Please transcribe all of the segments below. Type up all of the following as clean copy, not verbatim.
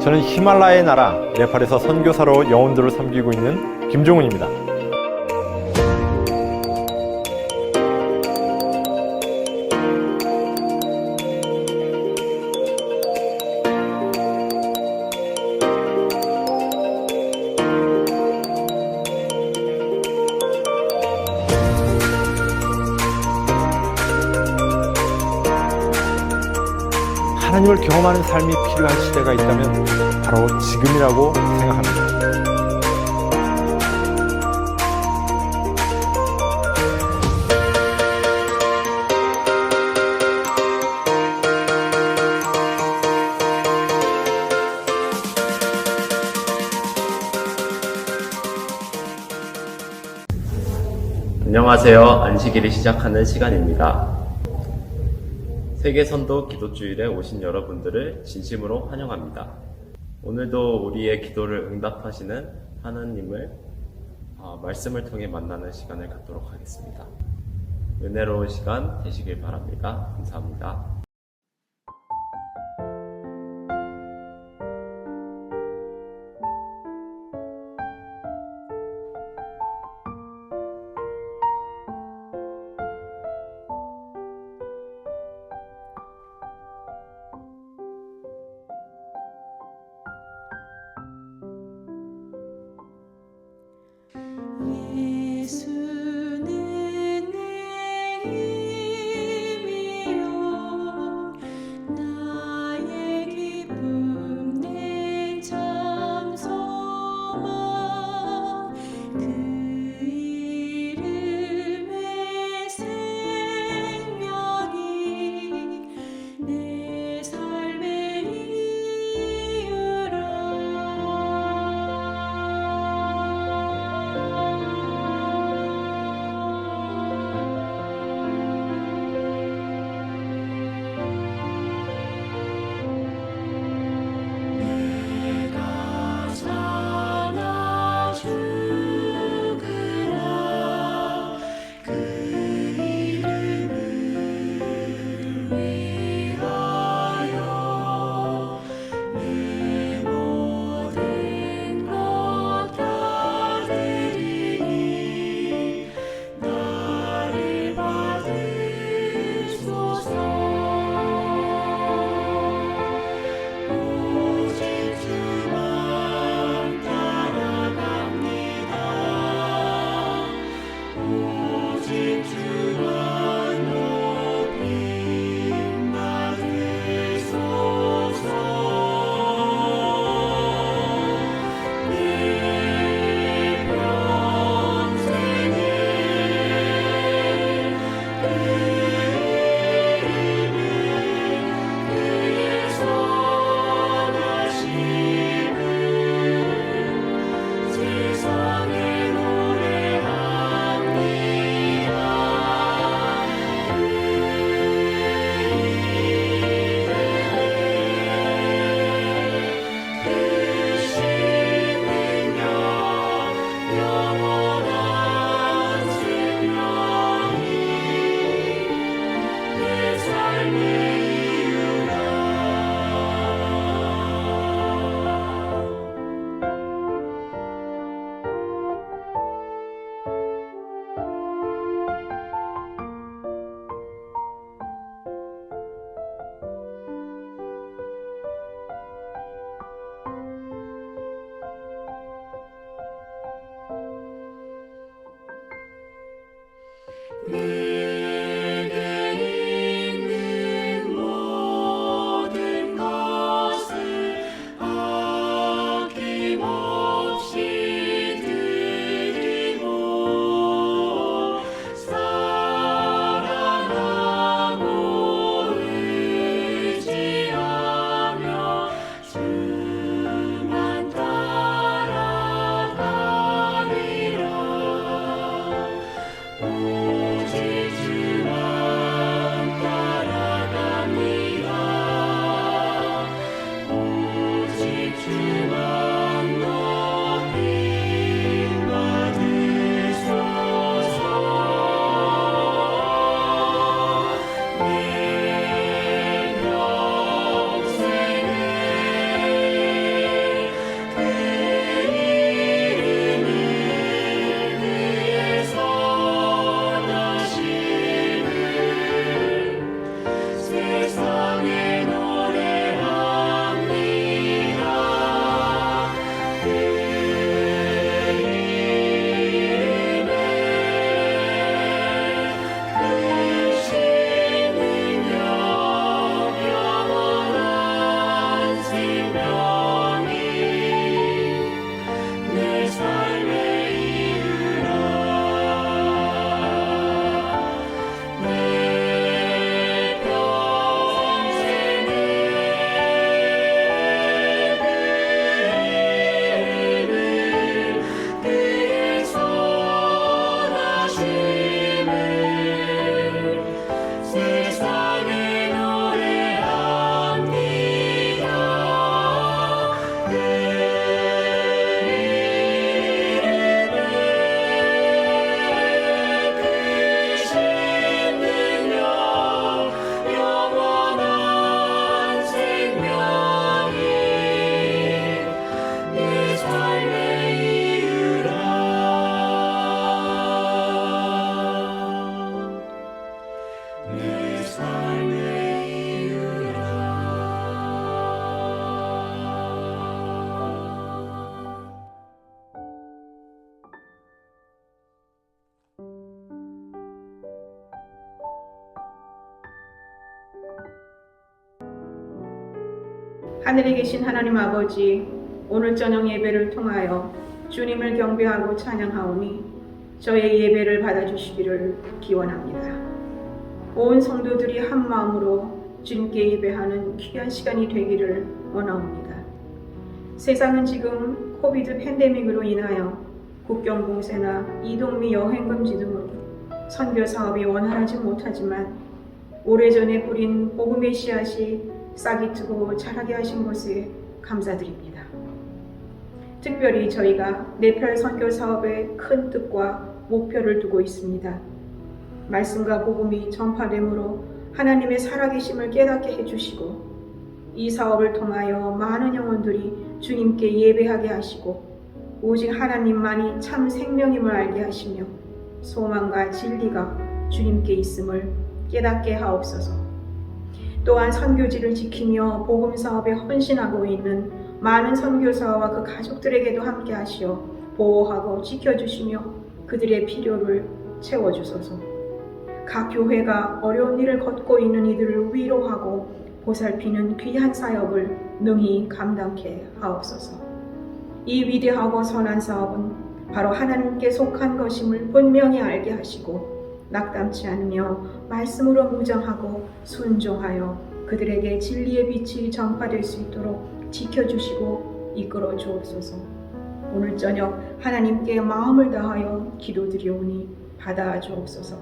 저는 히말라야의 나라 네팔에서 선교사로 영혼들을 섬기고 있는 김종훈입니다. 하나님을 경험하는 삶이 필요한 시대가 있다면 바로 지금이라고 생각합니다. 안녕하세요. 안식일이 시작하는 시간입니다. 세계선도 기도주일에 오신 여러분들을 진심으로 환영합니다. 오늘도 우리의 기도를 응답하시는 하나님을 말씀을 통해 만나는 시간을 갖도록 하겠습니다. 은혜로운 시간 되시길 바랍니다. 감사합니다. 예수는 내 힘이요 나의 기쁨 내 참 소망 그 이름의 생명이 내 삶의 이유라. 내게 있는 모든 것을 아낌없이 드리고 사랑하고 의지하며 주만 따라가리라. 오직 하늘에 계신 하나님 아버지, 오늘 저녁 예배를 통하여 주님을 경배하고 찬양하오니 저의 예배를 받아주시기를 기원합니다. 온 성도들이 한 마음으로 주님께 예배하는 귀한 시간이 되기를 원하옵니다. 세상은 지금 코비드 팬데믹으로 인하여 국경 봉쇄나 이동 및 여행 금지 등으로 선교 사업이 원활하지 못하지만 오래전에 뿌린 복음의 씨앗이 싹이 트고 자라게 하신 것에 감사드립니다. 특별히 저희가 내별 선교 사업에 큰 뜻과 목표를 두고 있습니다. 말씀과 복음이 전파됨으로 하나님의 살아계심을 깨닫게 해주시고 이 사업을 통하여 많은 영혼들이 주님께 예배하게 하시고 오직 하나님만이 참 생명임을 알게 하시며 소망과 진리가 주님께 있음을 깨닫게 하옵소서. 또한 선교지를 지키며 복음 사업에 헌신하고 있는 많은 선교사와 그 가족들에게도 함께 하시어 보호하고 지켜주시며 그들의 필요를 채워주소서. 각 교회가 어려운 일을 걷고 있는 이들을 위로하고 보살피는 귀한 사역을 능히 감당케 하옵소서. 이 위대하고 선한 사업은 바로 하나님께 속한 것임을 분명히 알게 하시고 낙담치 않으며 말씀으로 무장하고 순종하여 그들에게 진리의 빛이 전파될 수 있도록 지켜주시고 이끌어 주옵소서. 오늘 저녁 하나님께 마음을 다하여 기도드리오니 받아 주옵소서.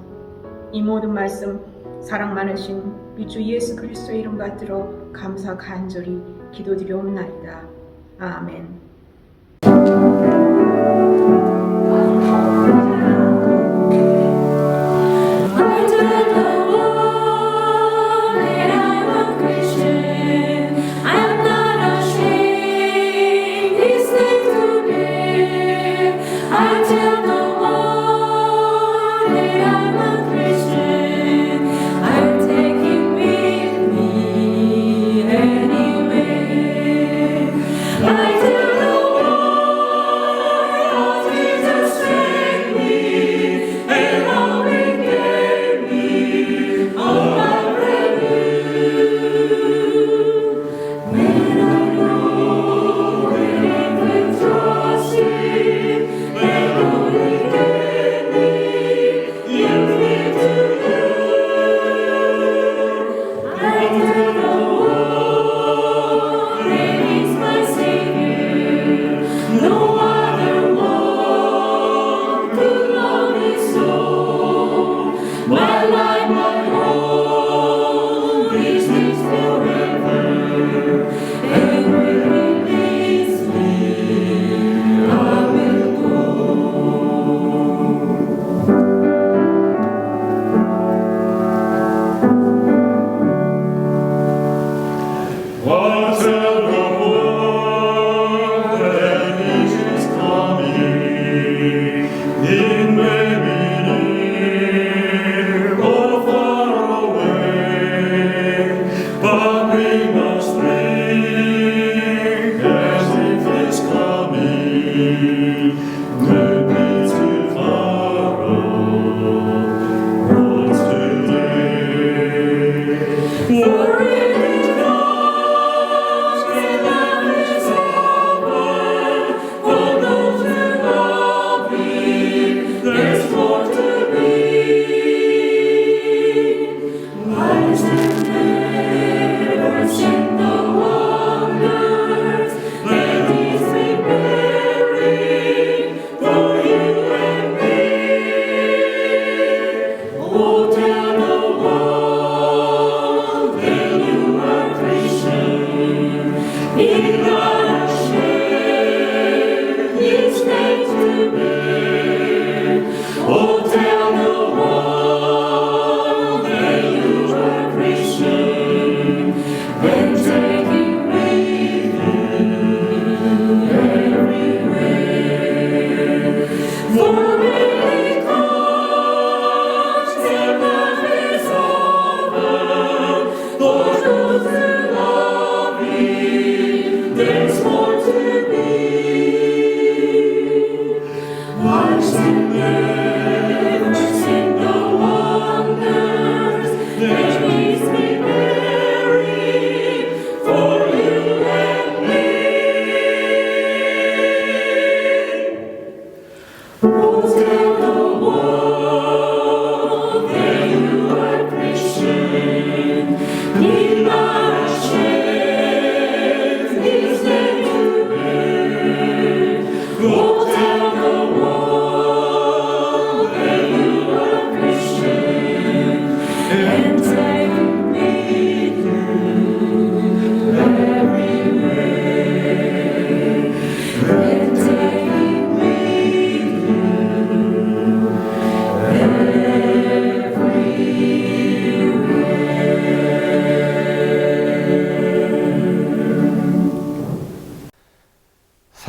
이 모든 말씀 사랑 많으신 우리 주 예수 그리스도의 이름 받들어 감사 간절히 기도드리옵나이다. 아멘. Never sing the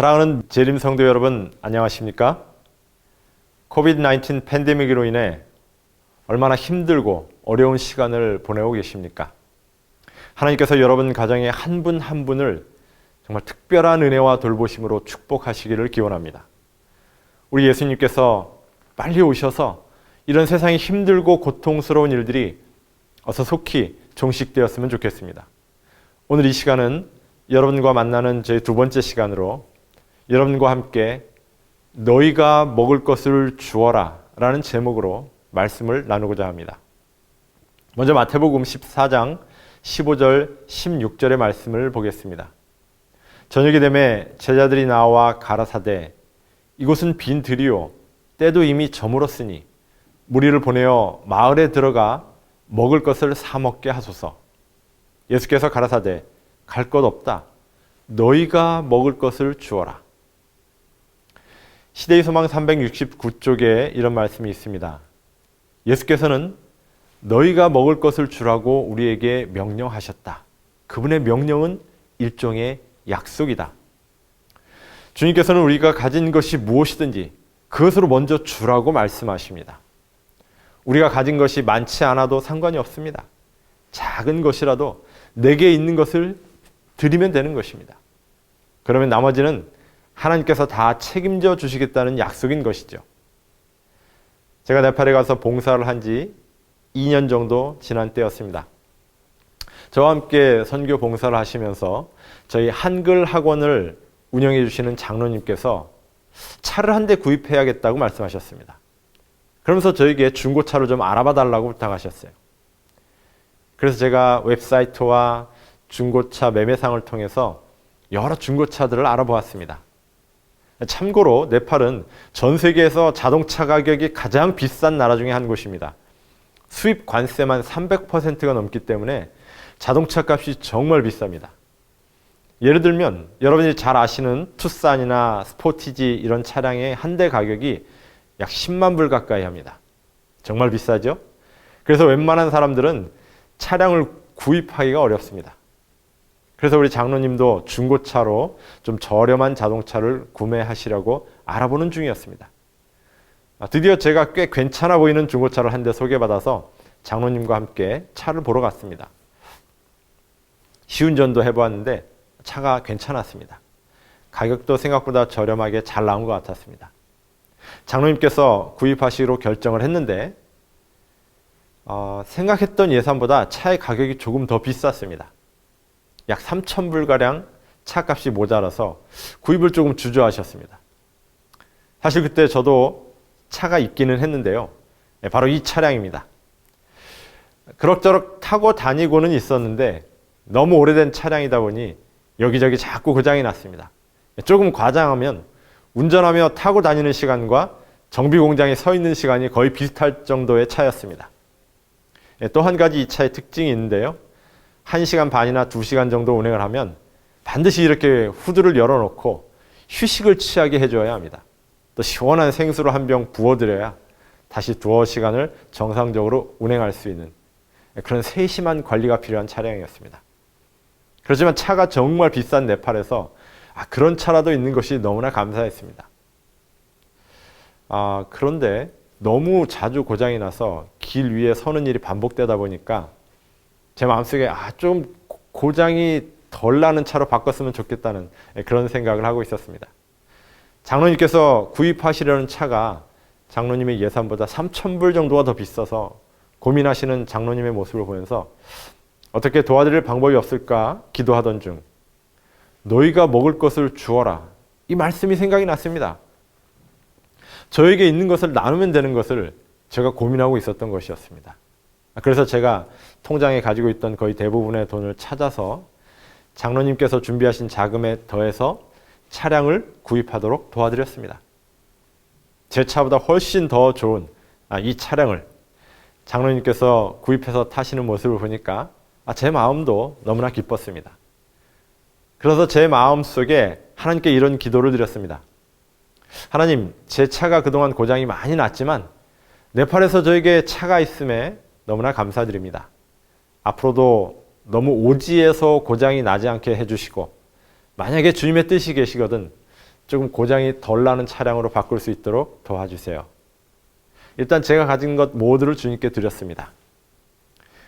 사랑하는 재림 성도 여러분, 안녕하십니까? 코비드-19 팬데믹으로 인해 얼마나 힘들고 어려운 시간을 보내고 계십니까? 하나님께서 여러분 가정의 한 분 한 분을 정말 특별한 은혜와 돌보심으로 축복하시기를 기원합니다. 우리 예수님께서 빨리 오셔서 이런 세상이 힘들고 고통스러운 일들이 어서 속히 종식되었으면 좋겠습니다. 오늘 이 시간은 여러분과 만나는 저희 두 번째 시간으로 여러분과 함께 너희가 먹을 것을 주어라 라는 제목으로 말씀을 나누고자 합니다. 먼저 마태복음 14장 15절 16절의 말씀을 보겠습니다. 저녁이 되매 제자들이 나와 가라사대 이곳은 빈 들이요 때도 이미 저물었으니 무리를 보내어 마을에 들어가 먹을 것을 사 먹게 하소서. 예수께서 가라사대 갈 것 없다. 너희가 먹을 것을 주어라. 시대의 소망 369쪽에 이런 말씀이 있습니다. 예수께서는 너희가 먹을 것을 주라고 우리에게 명령하셨다. 그분의 명령은 일종의 약속이다. 주님께서는 우리가 가진 것이 무엇이든지 그것으로 먼저 주라고 말씀하십니다. 우리가 가진 것이 많지 않아도 상관이 없습니다. 작은 것이라도 내게 있는 것을 드리면 되는 것입니다. 그러면 나머지는 하나님께서 다 책임져 주시겠다는 약속인 것이죠. 제가 네팔에 가서 봉사를 한 지 2년 정도 지난 때였습니다. 저와 함께 선교 봉사를 하시면서 저희 한글 학원을 운영해 주시는 장로님께서 차를 한 대 구입해야겠다고 말씀하셨습니다. 그러면서 저에게 중고차를 좀 알아봐 달라고 부탁하셨어요. 그래서 제가 웹사이트와 중고차 매매상을 통해서 여러 중고차들을 알아보았습니다. 참고로 네팔은 전 세계에서 자동차 가격이 가장 비싼 나라 중에 한 곳입니다. 수입 관세만 300%가 넘기 때문에 자동차 값이 정말 비쌉니다. 예를 들면 여러분이 잘 아시는 투싼이나 스포티지 이런 차량의 한 대 가격이 약 10만 불 가까이 합니다. 정말 비싸죠? 그래서 웬만한 사람들은 차량을 구입하기가 어렵습니다. 그래서 우리 장로님도 중고차로 좀 저렴한 자동차를 구매하시려고 알아보는 중이었습니다. 드디어 제가 꽤 괜찮아 보이는 중고차를 한 대 소개받아서 장로님과 함께 차를 보러 갔습니다. 시운전도 해보았는데 차가 괜찮았습니다. 가격도 생각보다 저렴하게 잘 나온 것 같았습니다. 장로님께서 구입하시기로 결정을 했는데 생각했던 예산보다 차의 가격이 조금 더 비쌌습니다. 약 3,000불가량 차값이 모자라서 구입을 조금 주저하셨습니다. 사실 그때 저도 차가 있기는 했는데요. 바로 이 차량입니다. 그럭저럭 타고 다니고는 있었는데 너무 오래된 차량이다 보니 여기저기 자꾸 고장이 났습니다. 조금 과장하면 운전하며 타고 다니는 시간과 정비 공장에 서 있는 시간이 거의 비슷할 정도의 차였습니다. 또 한 가지 이 차의 특징이 있는데요. 1시간 반이나 2시간 정도 운행을 하면 반드시 이렇게 후드를 열어놓고 휴식을 취하게 해줘야 합니다. 또 시원한 생수를 한 병 부어드려야 다시 두어 시간을 정상적으로 운행할 수 있는 그런 세심한 관리가 필요한 차량이었습니다. 그렇지만 차가 정말 비싼 네팔에서 그런 차라도 있는 것이 너무나 감사했습니다. 그런데 너무 자주 고장이 나서 길 위에 서는 일이 반복되다 보니까 제 마음속에 좀 고장이 덜 나는 차로 바꿨으면 좋겠다는 그런 생각을 하고 있었습니다. 장로님께서 구입하시려는 차가 장로님의 예산보다 3,000불 정도가 더 비싸서 고민하시는 장로님의 모습을 보면서 어떻게 도와드릴 방법이 없을까 기도하던 중 너희가 먹을 것을 주어라 이 말씀이 생각이 났습니다. 저에게 있는 것을 나누면 되는 것을 제가 고민하고 있었던 것이었습니다. 그래서 제가 통장에 가지고 있던 거의 대부분의 돈을 찾아서 장로님께서 준비하신 자금에 더해서 차량을 구입하도록 도와드렸습니다. 제 차보다 훨씬 더 좋은 이 차량을 장로님께서 구입해서 타시는 모습을 보니까 제 마음도 너무나 기뻤습니다. 그래서 제 마음속에 하나님께 이런 기도를 드렸습니다. 하나님, 제 차가 그동안 고장이 많이 났지만 네팔에서 저에게 차가 있음에 너무나 감사드립니다. 앞으로도 너무 오지에서 고장이 나지 않게 해주시고 만약에 주님의 뜻이 계시거든 조금 고장이 덜 나는 차량으로 바꿀 수 있도록 도와주세요. 일단 제가 가진 것 모두를 주님께 드렸습니다.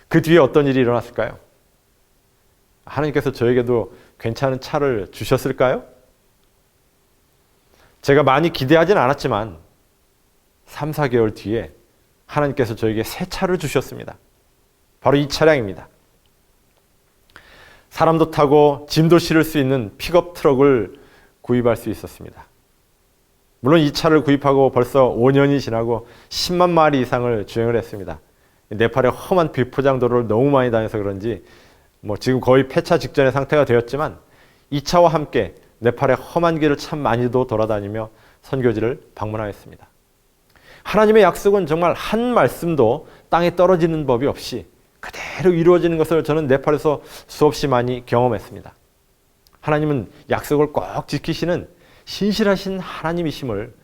그 뒤에 어떤 일이 일어났을까요? 하나님께서 저에게도 괜찮은 차를 주셨을까요? 제가 많이 기대하진 않았지만 3, 4개월 뒤에 하나님께서 저에게 새 차를 주셨습니다. 바로 이 차량입니다. 사람도 타고 짐도 실을 수 있는 픽업 트럭을 구입할 수 있었습니다. 물론 이 차를 구입하고 벌써 5년이 지나고 10만 마리 이상을 주행을 했습니다. 네팔의 험한 비포장도로를 너무 많이 다녀서 그런지 지금 거의 폐차 직전의 상태가 되었지만 이 차와 함께 네팔의 험한 길을 참 많이도 돌아다니며 선교지를 방문하였습니다. 하나님의 약속은 정말 한 말씀도 땅에 떨어지는 법이 없이 그대로 이루어지는 것을 저는 네팔에서 수없이 많이 경험했습니다. 하나님은 약속을 꼭 지키시는 신실하신 하나님이심을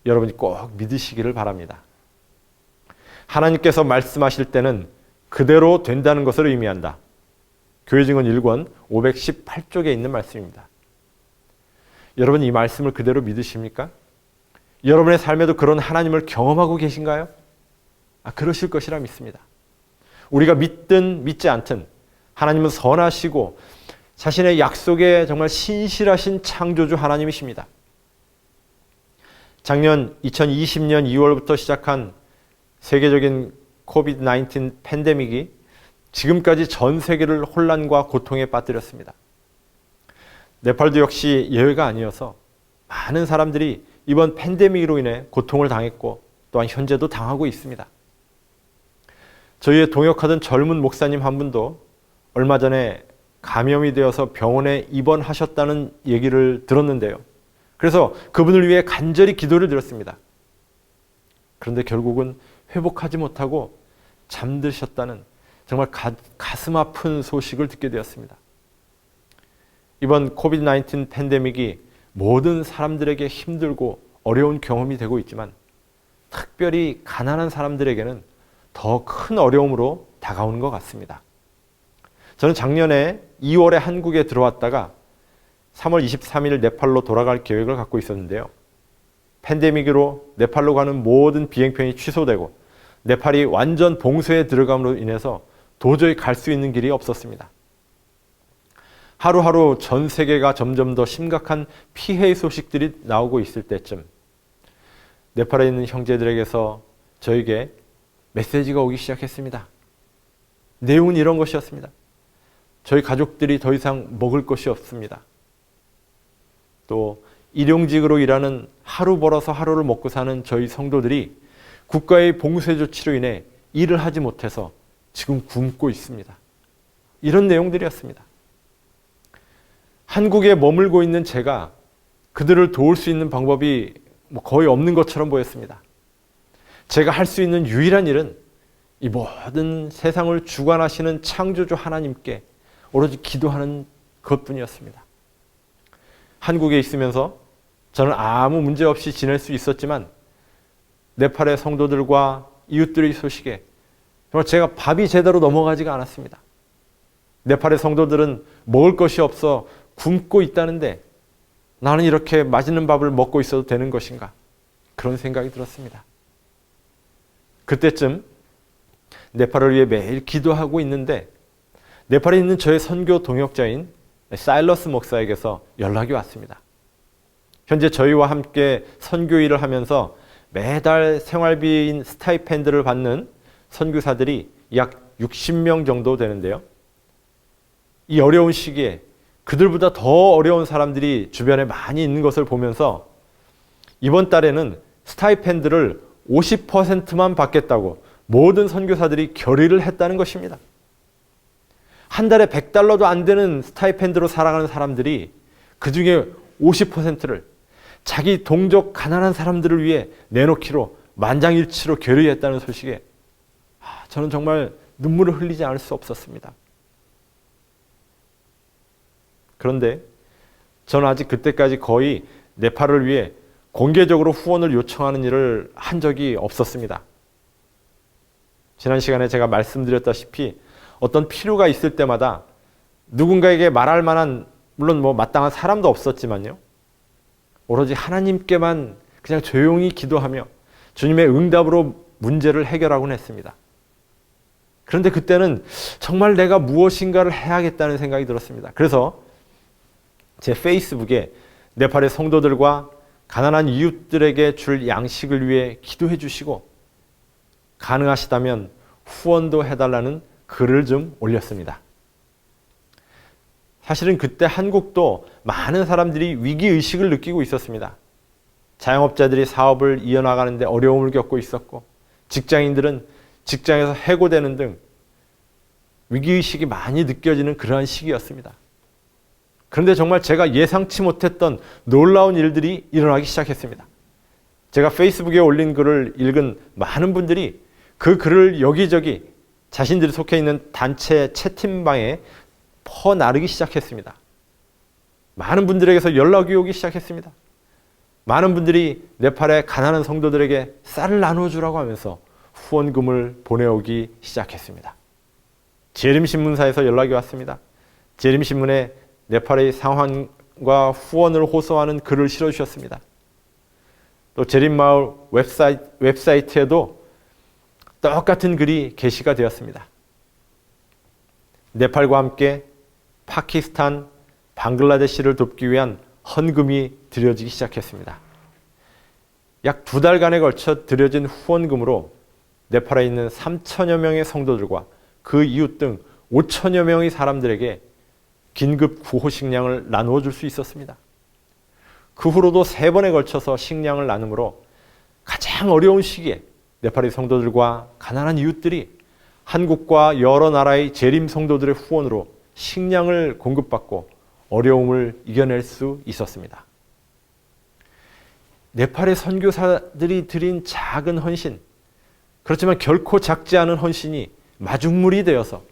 여러분이 꼭 믿으시기를 바랍니다. 하나님께서 말씀하실 때는 그대로 된다는 것을 의미한다. 교회증언 1권 518쪽에 있는 말씀입니다. 여러분 이 말씀을 그대로 믿으십니까? 여러분의 삶에도 그런 하나님을 경험하고 계신가요? 그러실 것이라 믿습니다. 우리가 믿든 믿지 않든 하나님은 선하시고 자신의 약속에 정말 신실하신 창조주 하나님이십니다. 작년 2020년 2월부터 시작한 세계적인 코비드-19 팬데믹이 지금까지 전 세계를 혼란과 고통에 빠뜨렸습니다. 네팔도 역시 예외가 아니어서 많은 사람들이 이번 팬데믹으로 인해 고통을 당했고 또한 현재도 당하고 있습니다. 저희의 동역하던 젊은 목사님 한 분도 얼마 전에 감염이 되어서 병원에 입원하셨다는 얘기를 들었는데요. 그래서 그분을 위해 간절히 기도를 드렸습니다. 그런데 결국은 회복하지 못하고 잠드셨다는 정말 가슴 아픈 소식을 듣게 되었습니다. 이번 코비드-19 팬데믹이 모든 사람들에게 힘들고 어려운 경험이 되고 있지만 특별히 가난한 사람들에게는 더 큰 어려움으로 다가오는 것 같습니다. 저는 작년에 2월에 한국에 들어왔다가 3월 23일 네팔로 돌아갈 계획을 갖고 있었는데요. 팬데믹으로 네팔로 가는 모든 비행편이 취소되고 네팔이 완전 봉쇄에 들어감으로 인해서 도저히 갈 수 있는 길이 없었습니다. 하루하루 전 세계가 점점 더 심각한 피해의 소식들이 나오고 있을 때쯤 네팔에 있는 형제들에게서 저에게 메시지가 오기 시작했습니다. 내용은 이런 것이었습니다. 저희 가족들이 더 이상 먹을 것이 없습니다. 또 일용직으로 일하는 하루 벌어서 하루를 먹고 사는 저희 성도들이 국가의 봉쇄 조치로 인해 일을 하지 못해서 지금 굶고 있습니다. 이런 내용들이었습니다. 한국에 머물고 있는 제가 그들을 도울 수 있는 방법이 거의 없는 것처럼 보였습니다. 제가 할 수 있는 유일한 일은 이 모든 세상을 주관하시는 창조주 하나님께 오로지 기도하는 것뿐이었습니다. 한국에 있으면서 저는 아무 문제 없이 지낼 수 있었지만 네팔의 성도들과 이웃들의 소식에 정말 제가 밥이 제대로 넘어가지가 않았습니다. 네팔의 성도들은 먹을 것이 없어 굶고 있다는데 나는 이렇게 맛있는 밥을 먹고 있어도 되는 것인가? 그런 생각이 들었습니다. 그때쯤 네팔을 위해 매일 기도하고 있는데 네팔에 있는 저의 선교 동역자인 사일러스 목사에게서 연락이 왔습니다. 현재 저희와 함께 선교 일을 하면서 매달 생활비인 스타이펜드를 받는 선교사들이 약 60명 정도 되는데요. 이 어려운 시기에 그들보다 더 어려운 사람들이 주변에 많이 있는 것을 보면서 이번 달에는 스타이펜드를 50%만 받겠다고 모든 선교사들이 결의를 했다는 것입니다. 한 달에 $100도 안 되는 스타이펜드로 살아가는 사람들이 그 중에 50%를 자기 동족 가난한 사람들을 위해 내놓기로 만장일치로 결의했다는 소식에 저는 정말 눈물을 흘리지 않을 수 없었습니다. 그런데 저는 아직 그때까지 거의 네팔을 위해 공개적으로 후원을 요청하는 일을 한 적이 없었습니다. 지난 시간에 제가 말씀드렸다시피 어떤 필요가 있을 때마다 누군가에게 말할 만한, 물론 마땅한 사람도 없었지만요, 오로지 하나님께만 그냥 조용히 기도하며 주님의 응답으로 문제를 해결하곤 했습니다. 그런데 그때는 정말 내가 무엇인가를 해야겠다는 생각이 들었습니다. 그래서 제 페이스북에 네팔의 성도들과 가난한 이웃들에게 줄 양식을 위해 기도해 주시고 가능하시다면 후원도 해달라는 글을 좀 올렸습니다. 사실은 그때 한국도 많은 사람들이 위기의식을 느끼고 있었습니다. 자영업자들이 사업을 이어나가는데 어려움을 겪고 있었고 직장인들은 직장에서 해고되는 등 위기의식이 많이 느껴지는 그러한 시기였습니다. 그런데 정말 제가 예상치 못했던 놀라운 일들이 일어나기 시작했습니다. 제가 페이스북에 올린 글을 읽은 많은 분들이 그 글을 여기저기 자신들이 속해 있는 단체 채팅방에 퍼나르기 시작했습니다. 많은 분들에게서 연락이 오기 시작했습니다. 많은 분들이 네팔의 가난한 성도들에게 쌀을 나눠주라고 하면서 후원금을 보내오기 시작했습니다. 재림신문사에서 연락이 왔습니다. 재림신문에 네팔의 상황과 후원을 호소하는 글을 실어주셨습니다. 또 재림마을 웹사이트에도 똑같은 글이 게시가 되었습니다. 네팔과 함께 파키스탄, 방글라데시를 돕기 위한 헌금이 드려지기 시작했습니다. 약 2달간에 걸쳐 드려진 후원금으로 네팔에 있는 3천여 명의 성도들과 그 이웃 등 5천여 명의 사람들에게 긴급 구호 식량을 나누어 줄 수 있었습니다. 그 후로도 3번에 걸쳐서 식량을 나눔으로 가장 어려운 시기에 네팔의 성도들과 가난한 이웃들이 한국과 여러 나라의 재림 성도들의 후원으로 식량을 공급받고 어려움을 이겨낼 수 있었습니다. 네팔의 선교사들이 드린 작은 헌신, 그렇지만 결코 작지 않은 헌신이 마중물이 되어서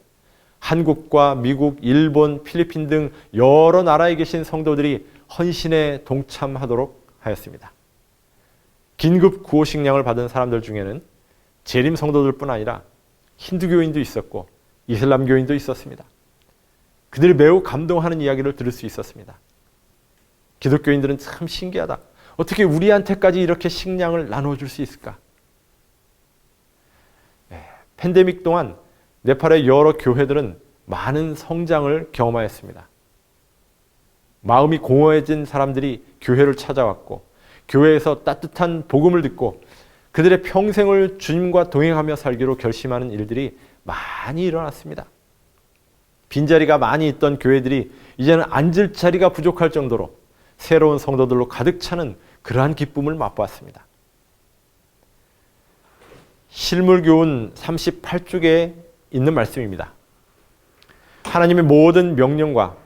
한국과 미국, 일본, 필리핀 등 여러 나라에 계신 성도들이 헌신에 동참하도록 하였습니다. 긴급 구호 식량을 받은 사람들 중에는 재림 성도들뿐 아니라 힌두교인도 있었고 이슬람교인도 있었습니다. 그들이 매우 감동하는 이야기를 들을 수 있었습니다. 기독교인들은 참 신기하다. 어떻게 우리한테까지 이렇게 식량을 나눠줄 수 있을까? 팬데믹 동안 네팔의 여러 교회들은 많은 성장을 경험하였습니다. 마음이 공허해진 사람들이 교회를 찾아왔고 교회에서 따뜻한 복음을 듣고 그들의 평생을 주님과 동행하며 살기로 결심하는 일들이 많이 일어났습니다. 빈자리가 많이 있던 교회들이 이제는 앉을 자리가 부족할 정도로 새로운 성도들로 가득 차는 그러한 기쁨을 맛보았습니다. 실물교훈 38쪽에 있는 말씀입니다. 하나님의 모든 명령과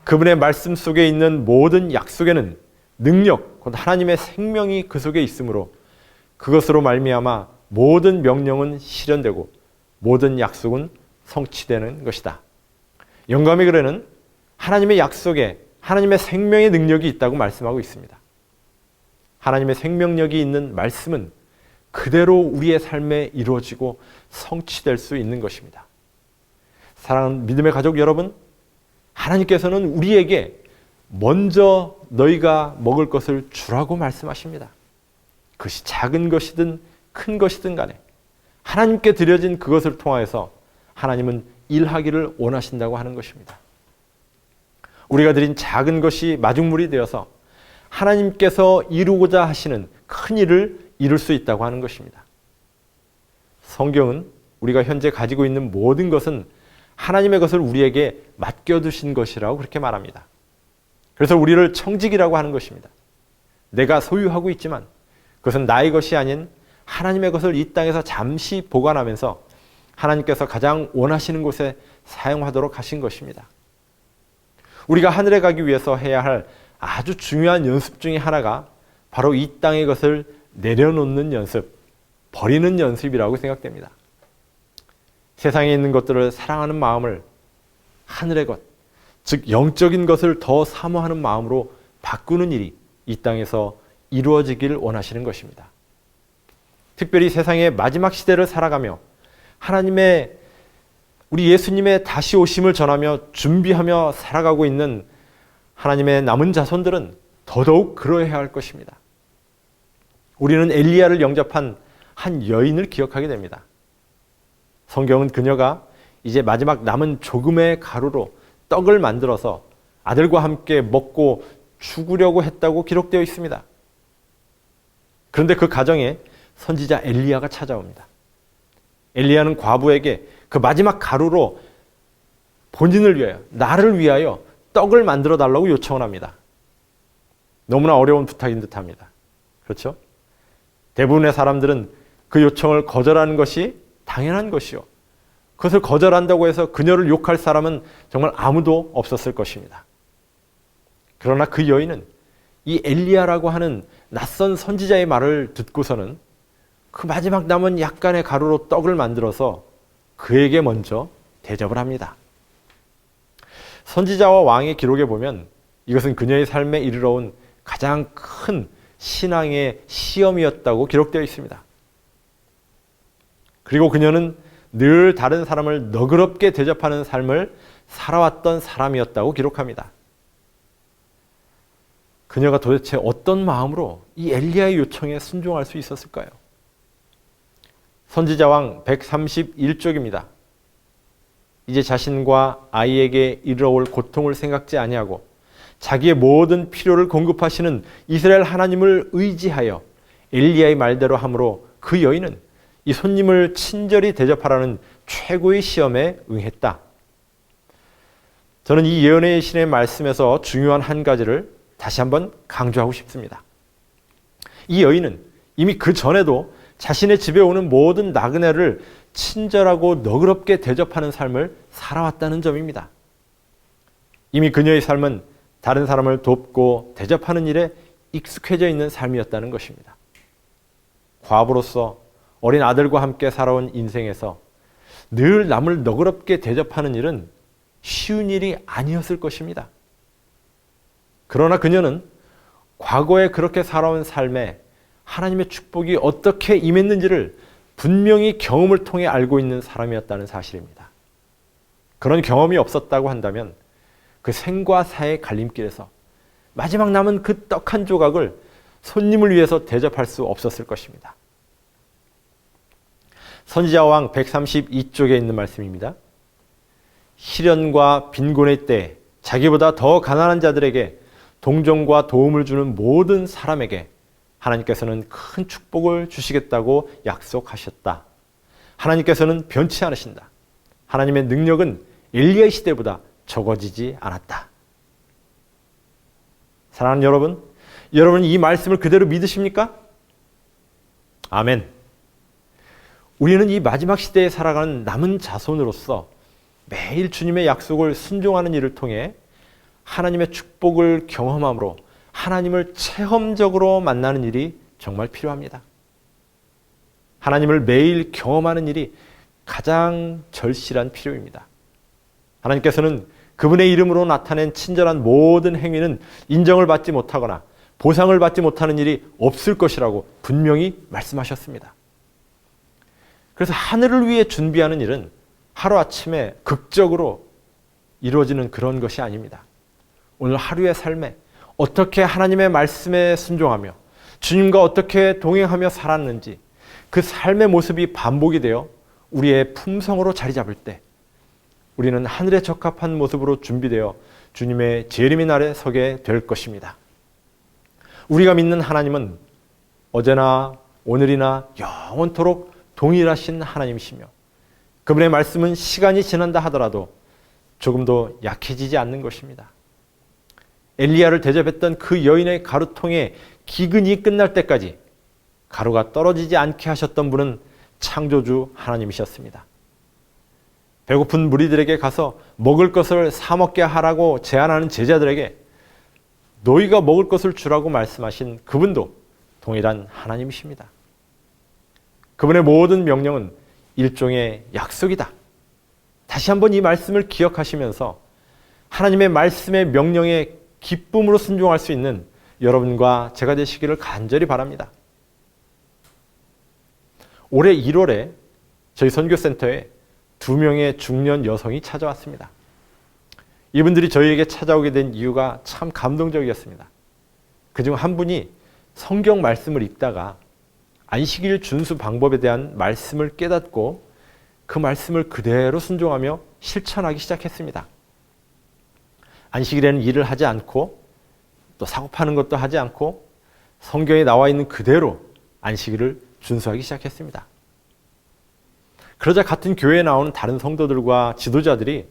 그분의 말씀 속에 있는 모든 약속에는 능력, 곧 하나님의 생명이 그 속에 있으므로 그것으로 말미암아 모든 명령은 실현되고 모든 약속은 성취되는 것이다. 영감의 글에는 하나님의 약속에 하나님의 생명의 능력이 있다고 말씀하고 있습니다. 하나님의 생명력이 있는 말씀은 그대로 우리의 삶에 이루어지고 성취될 수 있는 것입니다. 사랑하는 믿음의 가족 여러분, 하나님께서는 우리에게 먼저 너희가 먹을 것을 주라고 말씀하십니다. 그것이 작은 것이든 큰 것이든 간에 하나님께 드려진 그것을 통하여서 하나님은 일하기를 원하신다고 하는 것입니다. 우리가 드린 작은 것이 마중물이 되어서 하나님께서 이루고자 하시는 큰 일을 이룰 수 있다고 하는 것입니다. 성경은 우리가 현재 가지고 있는 모든 것은 하나님의 것을 우리에게 맡겨두신 것이라고 그렇게 말합니다. 그래서 우리를 청직이라고 하는 것입니다. 내가 소유하고 있지만 그것은 나의 것이 아닌 하나님의 것을 이 땅에서 잠시 보관하면서 하나님께서 가장 원하시는 곳에 사용하도록 하신 것입니다. 우리가 하늘에 가기 위해서 해야 할 아주 중요한 연습 중에 하나가 바로 이 땅의 것을 내려놓는 연습, 버리는 연습이라고 생각됩니다. 세상에 있는 것들을 사랑하는 마음을 하늘의 것, 즉 영적인 것을 더 사모하는 마음으로 바꾸는 일이 이 땅에서 이루어지길 원하시는 것입니다. 특별히 세상의 마지막 시대를 살아가며 하나님의 우리 예수님의 다시 오심을 전하며 준비하며 살아가고 있는 하나님의 남은 자손들은 더더욱 그러해야 할 것입니다. 우리는 엘리야를 영접한 한 여인을 기억하게 됩니다. 성경은 그녀가 이제 마지막 남은 조금의 가루로 떡을 만들어서 아들과 함께 먹고 죽으려고 했다고 기록되어 있습니다. 그런데 그 가정에 선지자 엘리야가 찾아옵니다. 엘리야는 과부에게 그 마지막 가루로 본인을 위하여, 나를 위하여 떡을 만들어 달라고 요청을 합니다. 너무나 어려운 부탁인 듯합니다. 그렇죠? 대부분의 사람들은 그 요청을 거절하는 것이 당연한 것이요. 그것을 거절한다고 해서 그녀를 욕할 사람은 정말 아무도 없었을 것입니다. 그러나 그 여인은 이 엘리야라고 하는 낯선 선지자의 말을 듣고서는 그 마지막 남은 약간의 가루로 떡을 만들어서 그에게 먼저 대접을 합니다. 선지자와 왕의 기록에 보면 이것은 그녀의 삶에 이르러온 가장 큰 신앙의 시험이었다고 기록되어 있습니다. 그리고 그녀는 늘 다른 사람을 너그럽게 대접하는 삶을 살아왔던 사람이었다고 기록합니다. 그녀가 도대체 어떤 마음으로 이 엘리야의 요청에 순종할 수 있었을까요? 선지자왕 131쪽입니다. 이제 자신과 아이에게 이르러올 고통을 생각지 아니하고 자기의 모든 필요를 공급하시는 이스라엘 하나님을 의지하여 엘리야의 말대로 함으로 그 여인은 이 손님을 친절히 대접하라는 최고의 시험에 응했다. 저는 이 예언의 신의 말씀에서 중요한 한 가지를 다시 한번 강조하고 싶습니다. 이 여인은 이미 그 전에도 자신의 집에 오는 모든 나그네를 친절하고 너그럽게 대접하는 삶을 살아왔다는 점입니다. 이미 그녀의 삶은 다른 사람을 돕고 대접하는 일에 익숙해져 있는 삶이었다는 것입니다. 과부로서 어린 아들과 함께 살아온 인생에서 늘 남을 너그럽게 대접하는 일은 쉬운 일이 아니었을 것입니다. 그러나 그녀는 과거에 그렇게 살아온 삶에 하나님의 축복이 어떻게 임했는지를 분명히 경험을 통해 알고 있는 사람이었다는 사실입니다. 그런 경험이 없었다고 한다면 그 생과 사의 갈림길에서 마지막 남은 그 떡 한 조각을 손님을 위해서 대접할 수 없었을 것입니다. 선지자왕 132쪽에 있는 말씀입니다. 희련과 빈곤의 때에 자기보다 더 가난한 자들에게 동정과 도움을 주는 모든 사람에게 하나님께서는 큰 축복을 주시겠다고 약속하셨다. 하나님께서는 변치 않으신다. 하나님의 능력은 엘리야의 시대보다 적어지지 않았다. 사랑하는 여러분, 여러분 이 말씀을 그대로 믿으십니까? 아멘. 우리는 이 마지막 시대에 살아가는 남은 자손으로서 매일 주님의 약속을 순종하는 일을 통해 하나님의 축복을 경험함으로 하나님을 체험적으로 만나는 일이 정말 필요합니다. 하나님을 매일 경험하는 일이 가장 절실한 필요입니다. 하나님께서는 그분의 이름으로 나타낸 친절한 모든 행위는 인정을 받지 못하거나 보상을 받지 못하는 일이 없을 것이라고 분명히 말씀하셨습니다. 그래서 하늘을 위해 준비하는 일은 하루아침에 극적으로 이루어지는 그런 것이 아닙니다. 오늘 하루의 삶에 어떻게 하나님의 말씀에 순종하며 주님과 어떻게 동행하며 살았는지 그 삶의 모습이 반복이 되어 우리의 품성으로 자리 잡을 때 우리는 하늘에 적합한 모습으로 준비되어 주님의 재림의 날에 서게 될 것입니다. 우리가 믿는 하나님은 어제나 오늘이나 영원토록 동일하신 하나님이시며 그분의 말씀은 시간이 지난다 하더라도 조금도 약해지지 않는 것입니다. 엘리야를 대접했던 그 여인의 가루통에 기근이 끝날 때까지 가루가 떨어지지 않게 하셨던 분은 창조주 하나님이셨습니다. 배고픈 무리들에게 가서 먹을 것을 사 먹게 하라고 제안하는 제자들에게 너희가 먹을 것을 주라고 말씀하신 그분도 동일한 하나님이십니다. 그분의 모든 명령은 일종의 약속이다. 다시 한번 이 말씀을 기억하시면서 하나님의 말씀의 명령에 기쁨으로 순종할 수 있는 여러분과 제가 되시기를 간절히 바랍니다. 올해 1월에 저희 선교센터에 2명의 중년 여성이 찾아왔습니다. 이분들이 저희에게 찾아오게 된 이유가 참 감동적이었습니다. 그중 한 분이 성경 말씀을 읽다가 안식일 준수 방법에 대한 말씀을 깨닫고 그 말씀을 그대로 순종하며 실천하기 시작했습니다. 안식일에는 일을 하지 않고 또 사고 파는 것도 하지 않고 성경에 나와 있는 그대로 안식일을 준수하기 시작했습니다. 그러자 같은 교회에 나오는 다른 성도들과 지도자들이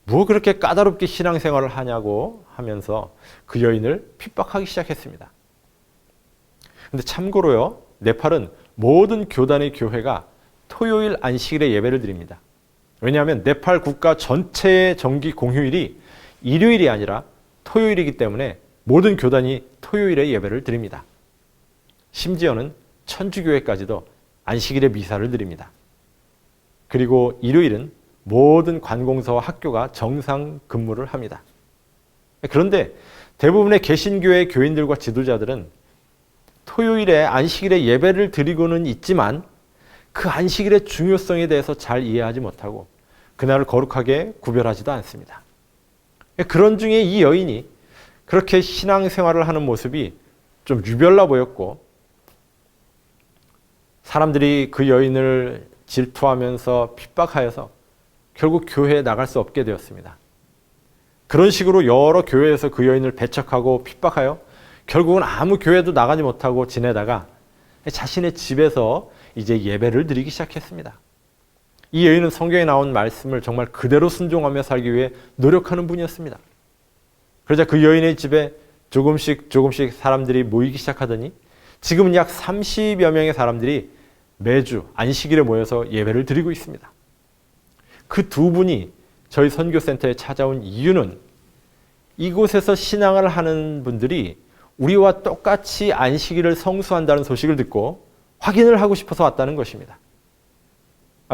뭐 그렇게 까다롭게 신앙생활을 하냐고 하면서 그 여인을 핍박하기 시작했습니다. 근데 참고로요, 네팔은 모든 교단의 교회가 토요일 안식일에 예배를 드립니다. 왜냐하면 네팔 국가 전체의 정기 공휴일이 일요일이 아니라 토요일이기 때문에 모든 교단이 토요일에 예배를 드립니다. 심지어는 천주교회까지도 안식일에 미사를 드립니다. 그리고 일요일은 모든 관공서와 학교가 정상 근무를 합니다. 그런데 대부분의 개신교회 교인들과 지도자들은 토요일에 안식일에 예배를 드리고는 있지만 그 안식일의 중요성에 대해서 잘 이해하지 못하고 그날을 거룩하게 구별하지도 않습니다. 그런 중에 이 여인이 그렇게 신앙생활을 하는 모습이 좀 유별나 보였고 사람들이 그 여인을 질투하면서 핍박하여서 결국 교회에 나갈 수 없게 되었습니다. 그런 식으로 여러 교회에서 그 여인을 배척하고 핍박하여 결국은 아무 교회도 나가지 못하고 지내다가 자신의 집에서 이제 예배를 드리기 시작했습니다. 이 여인은 성경에 나온 말씀을 정말 그대로 순종하며 살기 위해 노력하는 분이었습니다. 그러자 그 여인의 집에 조금씩 사람들이 모이기 시작하더니 지금은 약 30여 명의 사람들이 매주 안식일에 모여서 예배를 드리고 있습니다. 그 두 분이 저희 선교센터에 찾아온 이유는 이곳에서 신앙을 하는 분들이 우리와 똑같이 안식일을 성수한다는 소식을 듣고 확인을 하고 싶어서 왔다는 것입니다.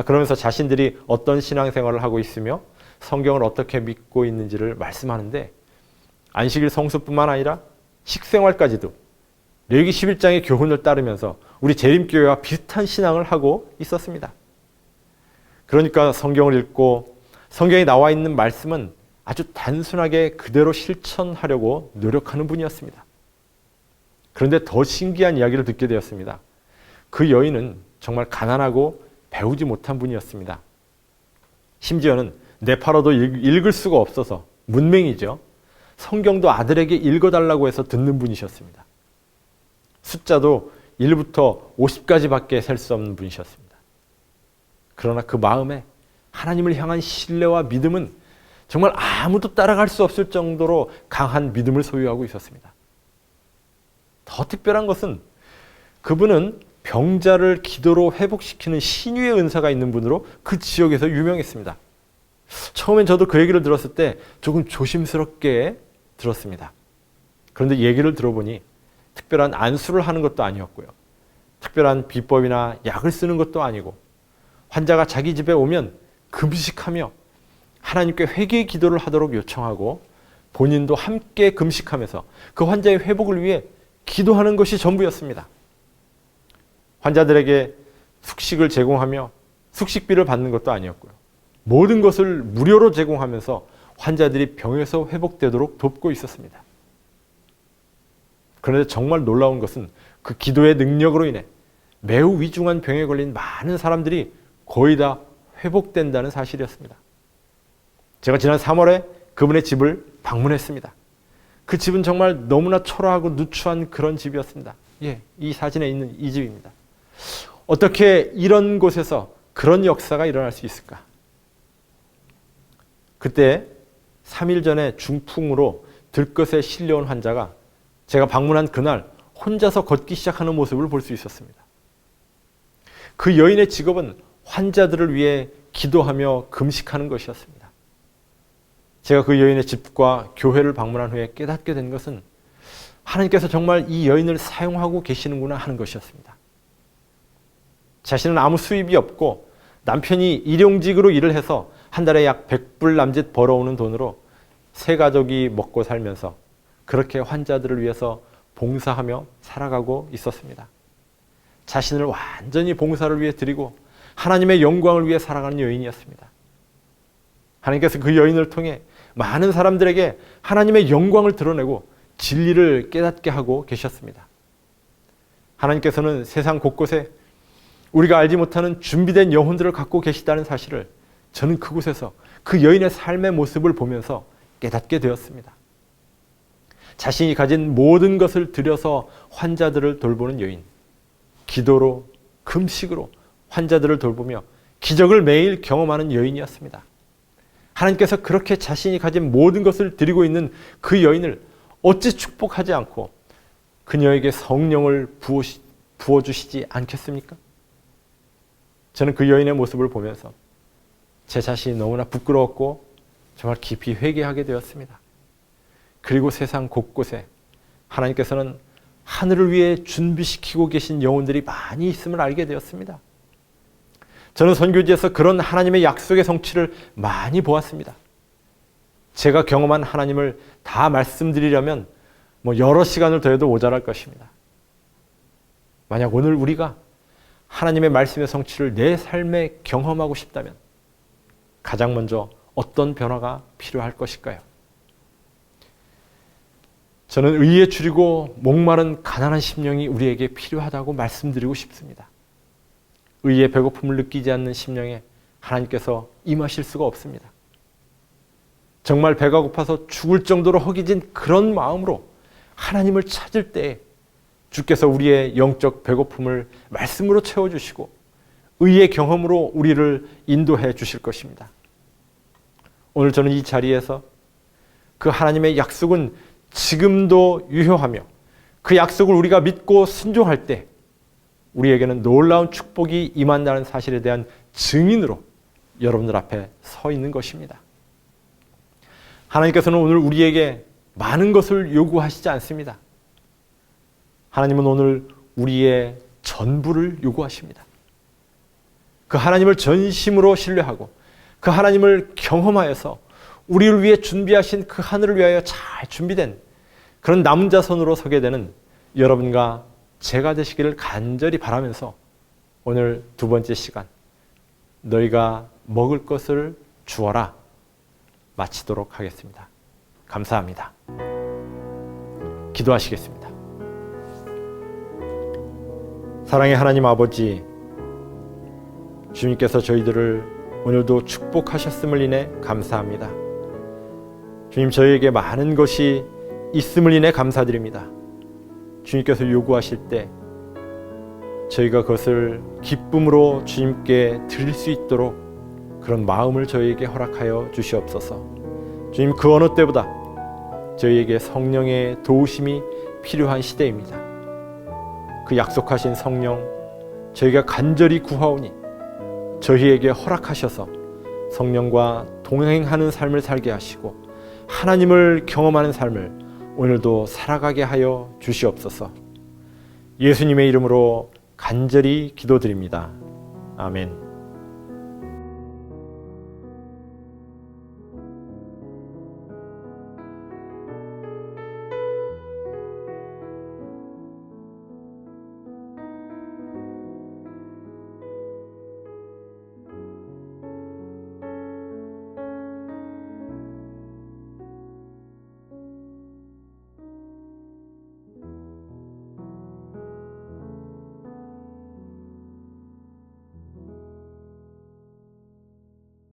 그러면서 자신들이 어떤 신앙생활을 하고 있으며 성경을 어떻게 믿고 있는지를 말씀하는데 안식일 성수뿐만 아니라 식생활까지도 레위기 11장의 교훈을 따르면서 우리 재림교회와 비슷한 신앙을 하고 있었습니다. 그러니까 성경을 읽고 성경에 나와 있는 말씀은 아주 단순하게 그대로 실천하려고 노력하는 분이었습니다. 그런데 더 신기한 이야기를 듣게 되었습니다. 그 여인은 정말 가난하고 배우지 못한 분이었습니다. 심지어는 네팔어도 읽을 수가 없어서 문맹이죠. 성경도 아들에게 읽어달라고 해서 듣는 분이셨습니다. 숫자도 1부터 50까지밖에 셀 수 없는 분이셨습니다. 그러나 그 마음에 하나님을 향한 신뢰와 믿음은 정말 아무도 따라갈 수 없을 정도로 강한 믿음을 소유하고 있었습니다. 더 특별한 것은 그분은 병자를 기도로 회복시키는 신유의 은사가 있는 분으로 그 지역에서 유명했습니다. 처음엔 저도 그 얘기를 들었을 때 조금 조심스럽게 들었습니다. 그런데 얘기를 들어보니 특별한 안수를 하는 것도 아니었고요. 특별한 비법이나 약을 쓰는 것도 아니고 환자가 자기 집에 오면 금식하며 하나님께 회개의 기도를 하도록 요청하고 본인도 함께 금식하면서 그 환자의 회복을 위해 기도하는 것이 전부였습니다. 환자들에게 숙식을 제공하며 숙식비를 받는 것도 아니었고요. 모든 것을 무료로 제공하면서 환자들이 병에서 회복되도록 돕고 있었습니다. 그런데 정말 놀라운 것은 그 기도의 능력으로 인해 매우 위중한 병에 걸린 많은 사람들이 거의 다 회복된다는 사실이었습니다. 제가 지난 3월에 그분의 집을 방문했습니다. 그 집은 정말 너무나 초라하고 누추한 그런 집이었습니다. 이 사진에 있는 이 집입니다. 어떻게 이런 곳에서 그런 역사가 일어날 수 있을까? 그때 3일 전에 중풍으로 들것에 실려온 환자가 제가 방문한 그날 혼자서 걷기 시작하는 모습을 볼 수 있었습니다. 그 여인의 직업은 환자들을 위해 기도하며 금식하는 것이었습니다. 제가 그 여인의 집과 교회를 방문한 후에 깨닫게 된 것은 하나님께서 정말 이 여인을 사용하고 계시는구나 하는 것이었습니다. 자신은 아무 수입이 없고 남편이 일용직으로 일을 해서 한 달에 약 100불 남짓 벌어오는 돈으로 세 가족이 먹고 살면서 그렇게 환자들을 위해서 봉사하며 살아가고 있었습니다. 자신을 완전히 봉사를 위해 드리고 하나님의 영광을 위해 살아가는 여인이었습니다. 하나님께서 그 여인을 통해 많은 사람들에게 하나님의 영광을 드러내고 진리를 깨닫게 하고 계셨습니다. 하나님께서는 세상 곳곳에 우리가 알지 못하는 준비된 영혼들을 갖고 계시다는 사실을 저는 그곳에서 그 여인의 삶의 모습을 보면서 깨닫게 되었습니다. 자신이 가진 모든 것을 들여서 환자들을 돌보는 여인, 기도로 금식으로 환자들을 돌보며 기적을 매일 경험하는 여인이었습니다. 하나님께서 그렇게 자신이 가진 모든 것을 드리고 있는 그 여인을 어찌 축복하지 않고 그녀에게 성령을 부어주시지 않겠습니까? 저는 그 여인의 모습을 보면서 제 자신이 너무나 부끄러웠고 정말 깊이 회개하게 되었습니다. 그리고 세상 곳곳에 하나님께서는 하늘을 위해 준비시키고 계신 영혼들이 많이 있음을 알게 되었습니다. 저는 선교지에서 그런 하나님의 약속의 성취를 많이 보았습니다. 제가 경험한 하나님을 다 말씀드리려면 여러 시간을 더해도 모자랄 것입니다. 만약 오늘 우리가 하나님의 말씀의 성취를 내 삶에 경험하고 싶다면 가장 먼저 어떤 변화가 필요할 것일까요? 저는 의에 줄이고 목마른 가난한 심령이 우리에게 필요하다고 말씀드리고 싶습니다. 의의 배고픔을 느끼지 않는 심령에 하나님께서 임하실 수가 없습니다. 정말 배가 고파서 죽을 정도로 허기진 그런 마음으로 하나님을 찾을 때에 주께서 우리의 영적 배고픔을 말씀으로 채워주시고 의의 경험으로 우리를 인도해 주실 것입니다. 오늘 저는 이 자리에서 그 하나님의 약속은 지금도 유효하며 그 약속을 우리가 믿고 순종할 때 우리에게는 놀라운 축복이 임한다는 사실에 대한 증인으로 여러분들 앞에 서 있는 것입니다. 하나님께서는 오늘 우리에게 많은 것을 요구하시지 않습니다. 하나님은 오늘 우리의 전부를 요구하십니다. 그 하나님을 전심으로 신뢰하고 그 하나님을 경험하여서 우리를 위해 준비하신 그 하늘을 위하여 잘 준비된 그런 남은 자손으로 서게 되는 여러분과 제가 되시기를 간절히 바라면서 오늘 두 번째 시간 너희가 먹을 것을 주어라 마치도록 하겠습니다. 감사합니다. 기도하시겠습니다. 사랑의 하나님 아버지, 주님께서 저희들을 오늘도 축복하셨음을 인해 감사합니다. 주님, 저희에게 많은 것이 있음을 인해 감사드립니다. 주님께서 요구하실 때 저희가 그것을 기쁨으로 주님께 드릴 수 있도록 그런 마음을 저희에게 허락하여 주시옵소서. 주님, 그 어느 때보다 저희에게 성령의 도우심이 필요한 시대입니다. 그 약속하신 성령 저희가 간절히 구하오니 저희에게 허락하셔서 성령과 동행하는 삶을 살게 하시고 하나님을 경험하는 삶을 오늘도 살아가게 하여 주시옵소서. 예수님의 이름으로 간절히 기도드립니다. 아멘.